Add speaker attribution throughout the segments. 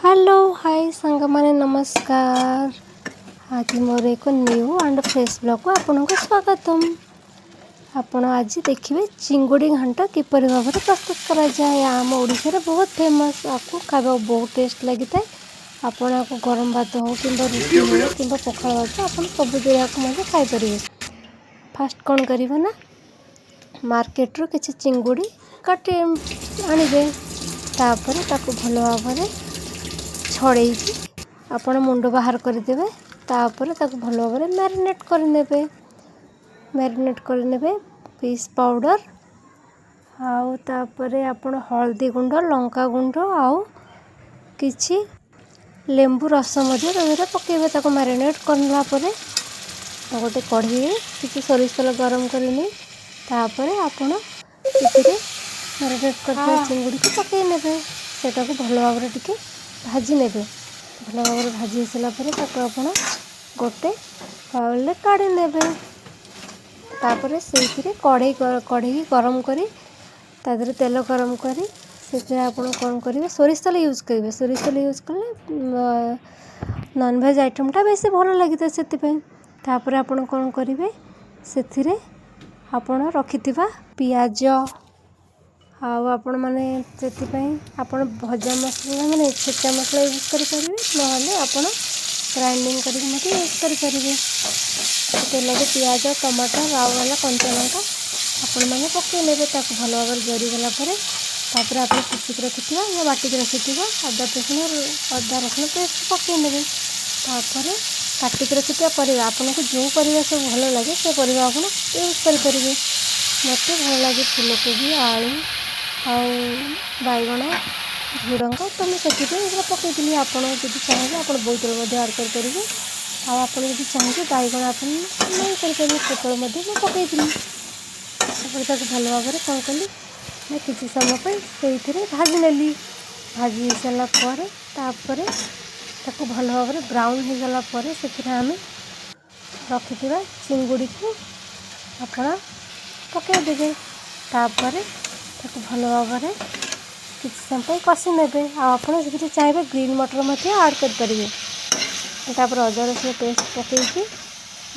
Speaker 1: Hello hi सांग माने नमस्कार। आज मोर एक न्यू एंड फ्रेश ब्लॉग को आपन को स्वागतम। आपण आज देखिए चिंगुड़ी घांट किपर भाव में प्रस्तुत करा जाए। आम ओडिशा रे बहुत फेमस। आपको खावा बहुत टेस्ट लगी था। आपण आपको गरम भात हो कि रुटी हो कि पखाल भात आप सब जगह खाई पारे। फास्ट कौन करिवे ना मार्केट रो किसी चिंगुड़ी काटे आनिबे। तापर ताको भल भाव छड़े आपण मुंड बाहर करदेवे। तापर ताको भल भाव मैरिनेट करने फिश पाउडर आउ तापरे आपण हल्दी गुंड लंका गुंड आउ किछि लेंबू रस पकेबे। ताको मैरिनेट करला परे गोटे कढ़ी किछि सोरिष तेल गरम करनी। तापर आपण इथिरे मैरिनेट करके चिंगुड़ी को पकई नेबे। सेटा को भल भाव टिके भाजी नेबे। भल भाव भाजी सारा पर आपण गोटे बाउल काढ़ी नेबे। तापर से कढ़ई गरम करी तादर तेल गरम करी से आपण कौन करेंगे सोरिष तेल यूज करेंगे। सोरिष तेल यूज कले नॉनवेज आइटमटा बेसी भल लगी से। तापर आपण कौन करेंगे से आपण रखिथिबा पियाज आपण माने आपण भजा मसला माने छेचा मसला यूज करेंगे ना आपण ग्राइंडिंग करके यूज करेंगे। तेल में पियाज टमाटर आउ वाला कंचा लंका आपण मैंने पकई ने भल भाव जरीगला तापर आप कुचिक रखिथिबा या बाटिक रखिथिबा अदा रसुण पेस्ट पकई ने। तापर काटिक रखिथिबा परिबा आपनको जो परिबा सब भल लगे से परिबा आपण यूज करेंगे। मत भल लगे फूलकोबी आलू आउ बैगण झुडंग तो मुझे पकई। आपड़ जब चाहिए आप बोतल आड करेंगे। आप चाहिए बैगण आप नहीं करेंगे पोटल पकई। भल भाव कौन कली ना किसी समय से भाजी नेली। भाजी सारापर भल भाव ब्राउन हो गला से आम रखि चिंगुड़ी को आप पकईदेवे। तापर भल भाव किसी समय कषि ने आप चाहिए ग्रीन मटर आड करेंगे। तापर अदा रसुण पेस्ट पकईकि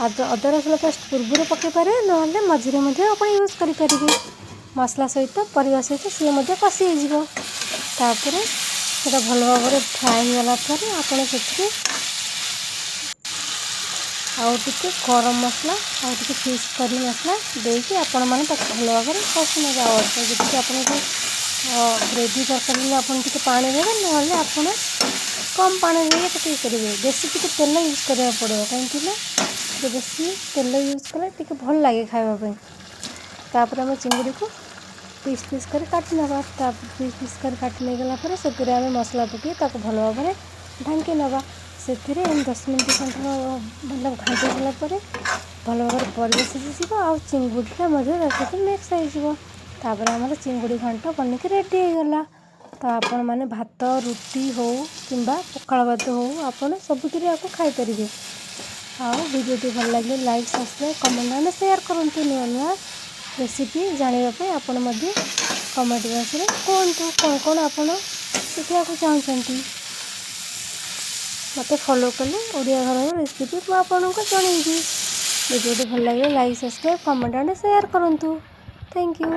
Speaker 1: अदा रसुण पेस्ट पूर्व पकई पारे ना मझे आप यूज करेंगे। मसला सहित परिवा सहित सी कषि होपर से भल भाव फ्राए होगा आप आउटे गरम मसला आउटे फिश करी मसला देकी आपण मैंने भल भाव कषि ने जी आप ग्रेवी तरकारी आप पानी देवे ना आप कम पानी देके पकई करेंगे। बेसी टी तेल यूज करा पड़ो कहीं बेसी तेल यूज कले टी भल लगे खावाई। तापर आम चिंगुड़ी को पीस पीस कर काटी नवा। पीस पीस कर काटी नहीं गला से आम मसला पकई भल भाव ढांकी नवा। से 10 मिनट मतलब घाटी सारापर भल भाव परिवा सीझी आ चिंगुड़ीटा मिक्स हो। तापर आम चिंगुड़ी घांट बनिक रेडी हो गला। तो आपण मैंने भात रुटी हो कि पखाल भात हो आप सबुथ आप खाई पारे। वीडियो भल लगे लाइक सब्सक्राइब कमेंट और शेयर करूँ। नुआ नुआ रेसिपी जानापी आप कमेंट बॉक्स में कहतु कौन कौन आप शिखा चाहते मत फॉलो कले ओडिया घर रेसिपी मुझे आपको जनइबी। वीडियो भल लगे लाइक सब्सक्राइब कमेंट और शेयर करूँ। Thank you.